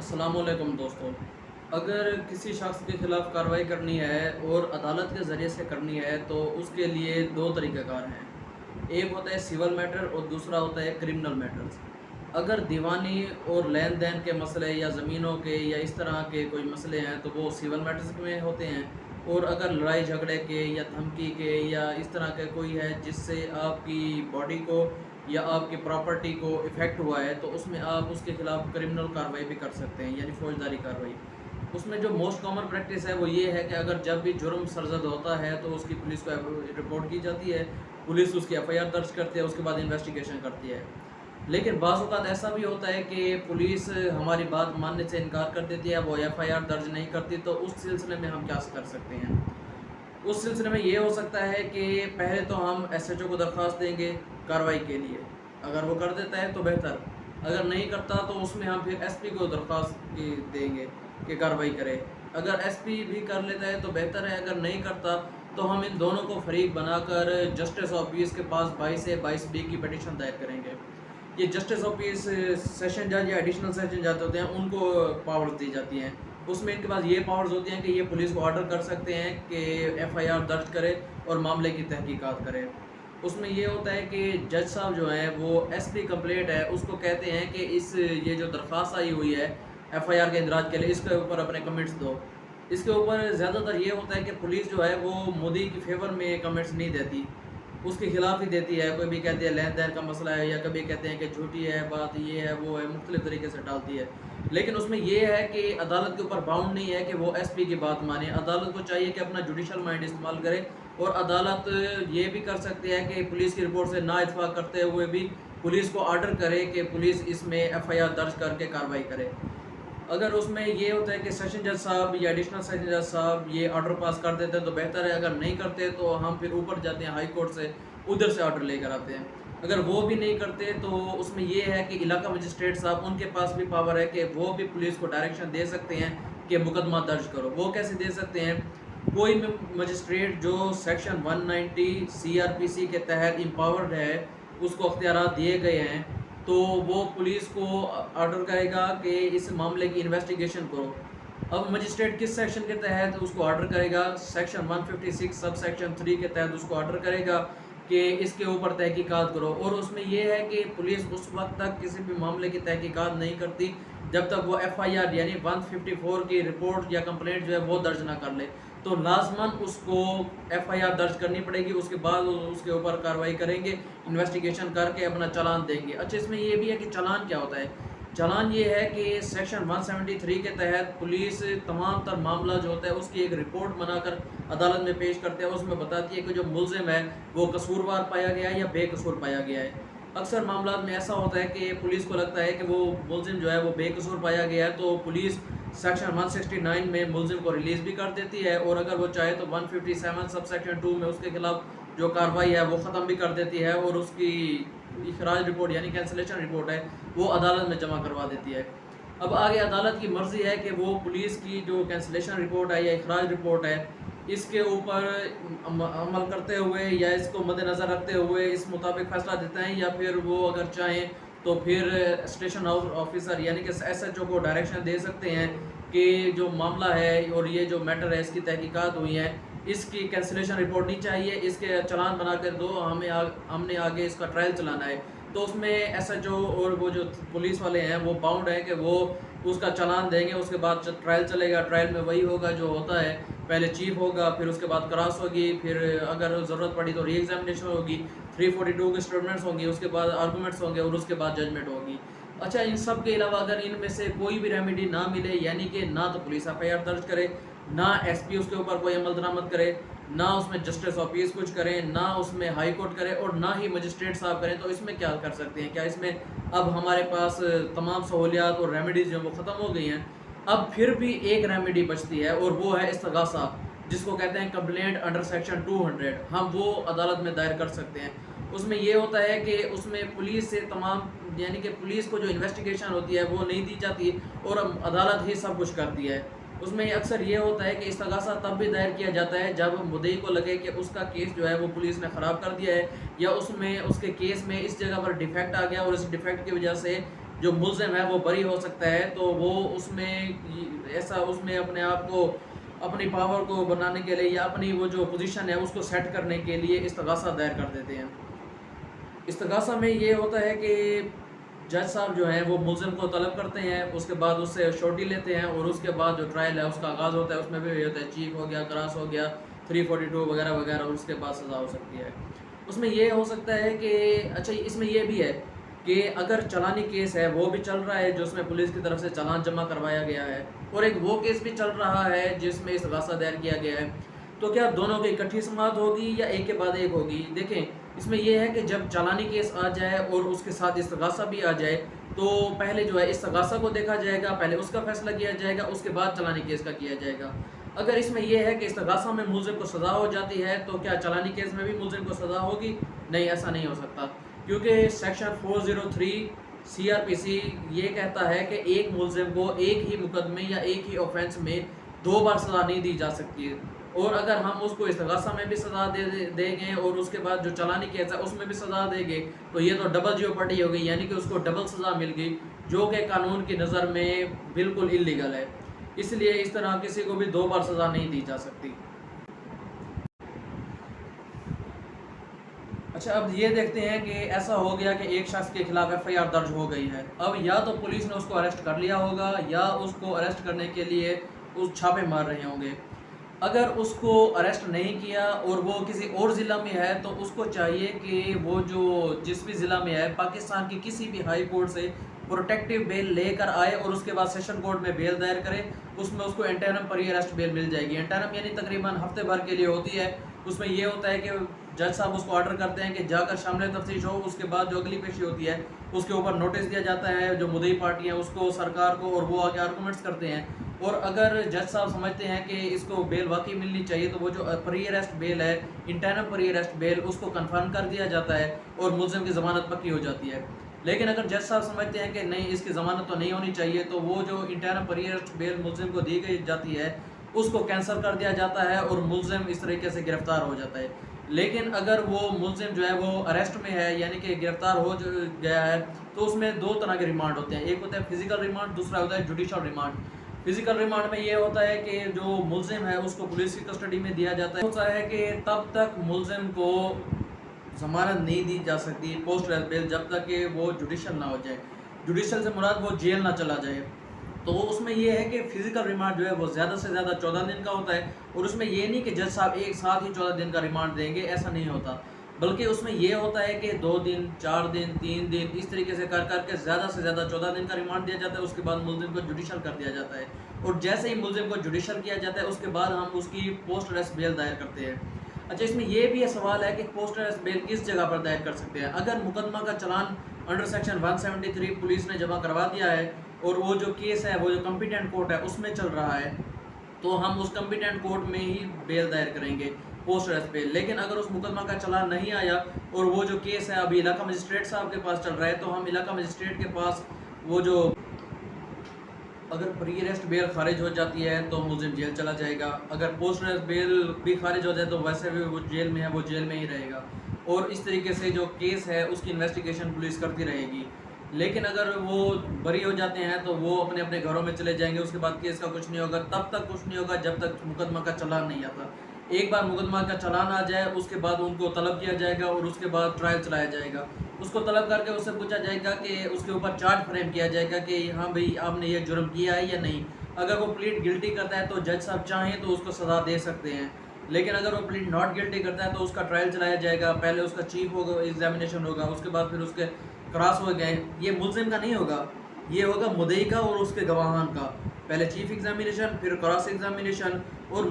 السلام علیکم دوستوں، اگر کسی شخص کے خلاف کارروائی کرنی ہے اور عدالت کے ذریعے سے کرنی ہے تو اس کے لیے دو طریقہ کار ہیں۔ ایک ہوتا ہے سول میٹر اور دوسرا ہوتا ہے کرمنل میٹرز۔ اگر دیوانی اور لین دین کے مسئلے یا زمینوں کے یا اس طرح کے کوئی مسئلے ہیں تو وہ سول میٹرز میں ہوتے ہیں، اور اگر لڑائی جھگڑے کے یا دھمکی کے یا اس طرح کے کوئی ہے جس سے آپ کی باڈی کو یا آپ کی پراپرٹی کو افیکٹ ہوا ہے تو اس میں آپ اس کے خلاف کرمنل کارروائی بھی کر سکتے ہیں، یعنی فوجداری کارروائی۔ اس میں جو موسٹ کامن پریکٹس ہے وہ یہ ہے کہ اگر جب بھی جرم سرزد ہوتا ہے تو اس کی پولیس کو رپورٹ کی جاتی ہے، پولیس اس کی ایف آئی آر درج کرتی ہے، اس کے بعد انویسٹیگیشن کرتی ہے۔ لیکن بعض اوقات ایسا بھی ہوتا ہے کہ پولیس ہماری بات ماننے سے انکار کر دیتی ہے، وہ ایف آئی آر درج نہیں کرتی، تو اس سلسلے میں ہم کیا کر سکتے ہیں؟ اس سلسلے میں یہ ہو سکتا ہے کہ پہلے تو ہم ایس ایچ او کو درخواست دیں گے کارروائی کے لیے، اگر وہ کر دیتا ہے تو بہتر، اگر نہیں کرتا تو اس میں ہم پھر ایس پی کو درخواست دیں گے کہ کارروائی کرے۔ اگر ایس پی بھی کر لیتا ہے تو بہتر ہے، اگر نہیں کرتا تو ہم ان دونوں کو فریق بنا کر جسٹس آف پیس کے پاس 22A/22B کی پٹیشن دائر کریں گے۔ یہ جسٹس آف پیس سیشن جج یا ایڈیشنل سیشن جج ہوتے ہیں، ان کو پاورز دی جاتی ہیں۔ اس میں ان کے پاس یہ پاورز ہوتی ہیں کہ یہ پولیس کو آرڈر کر سکتے ہیں کہ ایف آئی آر درج کرے اور معاملے کی تحقیقات کرے۔ اس میں یہ ہوتا ہے کہ جج صاحب جو ہیں وہ ایس پی کمپلیٹ ہے اس کو کہتے ہیں کہ یہ جو درخواست آئی ہوئی ہے ایف آئی آر کے اندراج کے لیے، اس کے اوپر اپنے کمنٹس دو۔ اس کے اوپر زیادہ تر یہ ہوتا ہے کہ پولیس جو ہے وہ مودی کی فیور میں کمنٹس نہیں دیتی، اس کے خلاف ہی دیتی ہے۔ کوئی بھی کہتی ہے لین دین کا مسئلہ ہے، یا کبھی کہتے ہیں کہ جھوٹی ہے بات، یہ ہے وہ ہے، مختلف طریقے سے ڈالتی ہے۔ لیکن اس میں یہ ہے کہ عدالت کے اوپر باؤنڈ نہیں ہے کہ وہ ایس پی کی بات مانے، عدالت کو چاہیے کہ اپنا جوڈیشل مائنڈ استعمال کرے، اور عدالت یہ بھی کر سکتی ہے کہ پولیس کی رپورٹ سے نا اتفاق کرتے ہوئے بھی پولیس کو آرڈر کرے کہ پولیس اس میں ایف آئی آر درج کر کے کارروائی کرے۔ اگر اس میں یہ ہوتا ہے کہ سیشن جج صاحب یا ایڈیشنل سیشن جج صاحب یہ آرڈر پاس کر دیتے ہیں تو بہتر ہے، اگر نہیں کرتے تو ہم پھر اوپر جاتے ہیں ہائی کورٹ سے، ادھر سے آرڈر لے کر آتے ہیں۔ اگر وہ بھی نہیں کرتے تو اس میں یہ ہے کہ علاقہ مجسٹریٹ صاحب ان کے پاس بھی پاور ہے کہ وہ بھی پولیس کو ڈائریکشن دے سکتے ہیں کہ مقدمہ درج کرو۔ وہ کیسے دے سکتے ہیں؟ کوئی مجسٹریٹ جو سیکشن 190 CRPC کے تحت امپاورڈ ہے، اس کو اختیارات دیے گئے ہیں، تو وہ پولیس کو آرڈر کرے گا کہ اس معاملے کی انویسٹیگیشن کرو۔ اب مجسٹریٹ کس سیکشن کے تحت اس کو آرڈر کرے گا؟ سیکشن 156 سب سیکشن 3 کے تحت اس کو آرڈر کرے گا کہ اس کے اوپر تحقیقات کرو۔ اور اس میں یہ ہے کہ پولیس اس وقت تک کسی بھی معاملے کی تحقیقات نہیں کرتی جب تک وہ ایف آئی آر یعنی 154 کی رپورٹ یا کمپلینٹ جو ہے وہ درج نہ کر لے، تو لازماً اس کو ایف آئی آر درج کرنی پڑے گی۔ اس کے بعد اس کے اوپر کارروائی کریں گے، انویسٹیگیشن کر کے اپنا چلان دیں گے۔ اچھا، اس میں یہ بھی ہے کہ چلان کیا ہوتا ہے؟ چلان یہ ہے کہ سیکشن 173 کے تحت پولیس تمام تر معاملہ جو ہوتا ہے اس کی ایک رپورٹ بنا کر عدالت میں پیش کرتے ہیں، اس میں بتاتی ہے کہ جو ملزم ہے وہ قصوروار پایا گیا ہے یا بے قصور پایا گیا ہے۔ اکثر معاملات میں ایسا ہوتا ہے کہ پولیس کو لگتا ہے کہ وہ ملزم جو ہے وہ بے قصور پایا گیا ہے، تو پولیس سیکشن 169 میں ملزم کو ریلیز بھی کر دیتی ہے، اور اگر وہ چاہے تو 157 سب سیکشن 2 میں اس کے خلاف جو کارروائی ہے وہ ختم بھی کر دیتی ہے، اور اس کی اخراج رپورٹ یعنی کینسلیشن رپورٹ ہے وہ عدالت میں جمع کروا دیتی ہے۔ اب آگے عدالت کی مرضی ہے کہ وہ پولیس کی جو کینسلیشن رپورٹ ہے یا اخراج رپورٹ ہے، اس کے اوپر عمل کرتے ہوئے یا اس کو مد نظر رکھتے ہوئے اس مطابق فیصلہ دیتے ہیں، یا پھر وہ اگر چاہیں تو پھر اسٹیشن ہاؤس آفیسر یعنی کہ ایس ایچ او کو ڈائریکشن دے سکتے ہیں کہ جو معاملہ ہے اور یہ جو میٹر ہے اس کی تحقیقات ہوئی ہیں، اس کی کینسلیشن رپورٹ نہیں چاہیے، اس کے چلان بنا کر دو، ہم نے آگے اس کا ٹرائل چلانا ہے۔ تو اس میں ایس ایچ او اور وہ جو پولیس والے ہیں وہ باؤنڈ ہیں کہ وہ اس کا چلان دیں گے، اس کے بعد ٹرائل چلے گا۔ ٹرائل میں وہی ہوگا جو ہوتا ہے، پہلے چیف ہوگا، پھر اس کے بعد کراس ہوگی، پھر اگر ضرورت پڑی تو ری ایگزامینیشن ہوگی، 342 کی اسٹیٹمنٹس ہوں گی، اس کے بعد آرگومنٹس ہوں گے، اور اس کے بعد ججمنٹ ہوگی۔ اچھا، ان سب کے علاوہ اگر ان میں سے کوئی بھی ریمیڈی نہ ملے، یعنی کہ نہ تو پولیس ایف آئی آر درج کرے، نہ ایس پی اس کے اوپر کوئی عمل درآمد کرے، نہ اس میں جسٹس آف پیس کچھ کریں، نہ اس میں ہائی کورٹ کرے، اور نہ ہی مجسٹریٹ صاحب کریں، تو اس میں کیا کر سکتے ہیں؟ کیا اس میں اب ہمارے پاس تمام سہولیات اور ریمیڈیز جو وہ ختم ہو گئی ہیں؟ اب پھر بھی ایک ریمیڈی بچتی ہے، اور وہ ہے استغاثہ، جس کو کہتے ہیں کمپلینٹ انڈر سیکشن 200۔ ہم وہ عدالت میں دائر کر سکتے ہیں۔ اس میں یہ ہوتا ہے کہ اس میں پولیس سے تمام یعنی کہ پولیس کو جو انویسٹیگیشن ہوتی ہے وہ نہیں دی جاتی، اور عدالت ہی سب کچھ کرتی ہے۔ اس میں اکثر یہ ہوتا ہے کہ استغاثہ تب بھی دائر کیا جاتا ہے جب مدعی کو لگے کہ اس کا کیس جو ہے وہ پولیس نے خراب کر دیا ہے، یا اس کے کیس میں اس جگہ پر ڈیفیکٹ آ گیا، اور اس ڈیفیکٹ کی وجہ سے جو ملزم ہے وہ بری ہو سکتا ہے، تو وہ اس میں اپنے آپ کو اپنی پاور کو بنانے کے لیے یا اپنی وہ جو پوزیشن ہے اس کو سیٹ کرنے کے لیے استغاثہ دائر کر دیتے ہیں۔ استغاثہ میں یہ ہوتا ہے کہ جج صاحب جو ہیں وہ ملزم کو طلب کرتے ہیں، اس کے بعد اس سے شورٹی لیتے ہیں، اور اس کے بعد جو ٹرائل ہے اس کا آغاز ہوتا ہے۔ اس میں بھی یہ ہوتا ہے چیف ہو گیا، کراس ہو گیا، 342 وغیرہ وغیرہ، اور اس کے بعد سزا ہو سکتی ہے۔ اس میں یہ ہو سکتا ہے کہ اچھا اس میں یہ بھی ہے کہ اگر چلانی کیس ہے وہ بھی چل رہا ہے جس میں پولیس کی طرف سے چلان جمع کروایا گیا ہے، اور ایک وہ کیس بھی چل رہا ہے جس میں استغاثہ دائر کیا گیا ہے، تو کیا دونوں کی اکٹھی سماعت ہوگی یا ایک کے بعد ایک ہوگی؟ دیکھیں اس میں یہ ہے کہ جب چالانی کیس آ جائے اور اس کے ساتھ استغاثہ بھی آ جائے تو پہلے جو ہے استغاثہ کو دیکھا جائے گا، پہلے اس کا فیصلہ کیا جائے گا، اس کے بعد چالانی کیس کا کیا جائے گا۔ اگر اس میں یہ ہے کہ استغاثہ میں ملزم کو سزا ہو جاتی ہے تو کیا چالانی کیس میں بھی ملزم کو سزا ہوگی؟ نہیں، ایسا نہیں ہو سکتا، کیونکہ سیکشن 403 CRPC یہ کہتا ہے کہ ایک ملزم کو ایک ہی مقدمے یا ایک ہی آفینس میں 2 بار سزا نہیں دی جا سکتی ہے، اور اگر ہم اس کو استغاثہ میں بھی سزا دیں گے اور اس کے بعد جو چالانی کیس ہے اس میں بھی سزا دیں گے تو یہ تو ڈبل جیوپرڈی ہو گئی، یعنی کہ اس کو ڈبل سزا مل گئی، جو کہ قانون کی نظر میں بالکل اللیگل ہے۔ اس لیے اس طرح کسی کو بھی 2 بار سزا نہیں دی جا سکتی۔ اچھا اب یہ دیکھتے ہیں کہ ایسا ہو گیا کہ ایک شخص کے خلاف FIR درج ہو گئی ہے، اب یا تو پولیس نے اس کو اریسٹ کر لیا ہوگا یا اس کو اریسٹ کرنے کے لیے اس چھاپے مار رہے ہوں گے۔ اگر اس کو اریسٹ نہیں کیا اور وہ کسی اور ضلع میں ہے تو اس کو چاہیے کہ وہ جو جس بھی ضلع میں ہے پاکستان کی کسی بھی ہائی کورٹ سے پروٹیکٹیو بیل لے کر آئے اور اس کے بعد سیشن کورٹ میں بیل دائر کرے، اس میں اس کو انٹرم پری اریسٹ بیل مل جائے گی۔ انٹرم یعنی تقریباً ہفتے بھر کے لیے ہوتی ہے۔ اس میں یہ ہوتا ہے کہ جج صاحب اس کو آرڈر کرتے ہیں کہ جا کر شامل تفتیش ہو، اس کے بعد جو اگلی پیشی ہوتی ہے اس کے اوپر نوٹس دیا جاتا ہے جو مدعی پارٹی ہیں اس کو، سرکار کو، اور وہ آگے آرگومنٹس کرتے ہیں، اور اگر جج صاحب سمجھتے ہیں کہ اس کو بیل واقعی ملنی چاہیے تو وہ جو پری اریسٹ بیل ہے، انٹرم پری اریسٹ بیل، اس کو کنفرم کر دیا جاتا ہے اور ملزم کی ضمانت پکی ہو جاتی ہے۔ لیکن اگر جج صاحب سمجھتے ہیں کہ نہیں اس کی ضمانت تو نہیں ہونی چاہیے تو وہ جو انٹرم پری اریسٹ بیل ملزم کو دی گئی جاتی ہے اس کو کینسل کر دیا جاتا ہے اور ملزم اس طریقے سے گرفتار ہو جاتا ہے۔ لیکن اگر وہ ملزم جو ہے وہ اریسٹ میں ہے یعنی کہ گرفتار ہو گیا ہے تو اس میں 2 طرح کے ریمانڈ ہوتے ہیں، ایک ہوتا ہے فزیکل ریمانڈ، دوسرا ہوتا ہے جوڈیشل ریمانڈ۔ فزیکل ریمانڈ میں یہ ہوتا ہے کہ جو ملزم ہے اس کو پولیس کی کسٹڈی میں دیا جاتا ہے، ہوتا ہے کہ تب تک ملزم کو ضمانت نہیں دی جا سکتی پوسٹ اریسٹ بیل جب تک کہ وہ جوڈیشل نہ ہو جائے۔ جوڈیشل سے مراد وہ جیل نہ چلا جائے۔ تو اس میں یہ ہے کہ فزیکل ریمانڈ جو ہے وہ زیادہ سے زیادہ 14 دن کا ہوتا ہے، اور اس میں یہ نہیں کہ جج صاحب ایک ساتھ ہی 14 دن کا ریمانڈ دیں گے، ایسا نہیں ہوتا، بلکہ اس میں یہ ہوتا ہے کہ 2 دن، 4 دن، 3 دن، اس طریقے سے کر کے زیادہ سے زیادہ 14 دن کا ریمانڈ دیا جاتا ہے۔ اس کے بعد ملزم کو جوڈیشل کر دیا جاتا ہے، اور جیسے ہی ملزم کو جوڈیشل کیا جاتا ہے اس کے بعد ہم اس کی پوسٹ اریسٹ بیل دائر کرتے ہیں۔ اچھا اس میں یہ بھی سوال ہے کہ پوسٹ اریسٹ بیل کس جگہ پر دائر کر سکتے ہیں؟ اگر مقدمہ کا چلان انڈر سیکشن 173 پولیس نے جمع کروا دیا ہے اور وہ جو کیس ہے وہ جو کمپیٹنٹ کورٹ ہے اس میں چل رہا ہے تو ہم اس کمپیٹنٹ کورٹ میں ہی بیل دائر کریں گے، پوسٹ اریسٹ بیل۔ لیکن اگر اس مقدمہ کا چلان نہیں آیا اور وہ جو کیس ہے ابھی علاقہ مجسٹریٹ صاحب کے پاس چل رہا ہے تو ہم علاقہ مجسٹریٹ کے پاس وہ جو اگر پری اریسٹ بیل خارج ہو جاتی ہے تو ملزم جیل چلا جائے گا، اگر پوسٹ اریسٹ بیل بھی خارج ہو جائے تو ویسے بھی وہ جیل میں ہے، وہ جیل میں ہی رہے گا، اور اس طریقے سے جو کیس ہے اس کی انویسٹیگیشن پولیس کرتی رہے گی۔ لیکن اگر وہ بری ہو جاتے ہیں تو وہ اپنے اپنے گھروں میں چلے جائیں گے، اس کے بعد کیس کا کچھ نہیں ہوگا، تب تک کچھ نہیں ہوگا جب تک مقدمہ کا چلان نہیں آتا۔ ایک بار مقدمہ کا چلان آ جائے اس کے بعد ان کو طلب کیا جائے گا اور اس کے بعد ٹرائل چلایا جائے گا۔ اس کو طلب کر کے اس سے پوچھا جائے گا کہ اس کے اوپر چارج فریم کیا جائے گا کہ ہاں بھئی آپ نے یہ جرم کیا ہے یا نہیں۔ اگر وہ پلیڈ گلٹی کرتا ہے تو جج صاحب چاہیں تو اس کو سزا دے سکتے ہیں، لیکن اگر وہ پلیڈ ناٹ گلٹی کرتا ہے تو اس کا ٹرائل چلایا جائے گا، پہلے اس کا چیف ہوگا ایگزامینیشن ہوگا، اس کے بعد پھر اس کے کراس ہو گئے، یہ ملزم کا نہیں ہوگا، یہ ہوگا مدعی کا اور اس کے گواہان کا، پہلے چیف ایگزامینیشن پھر کراس ایگزامینیشن، اور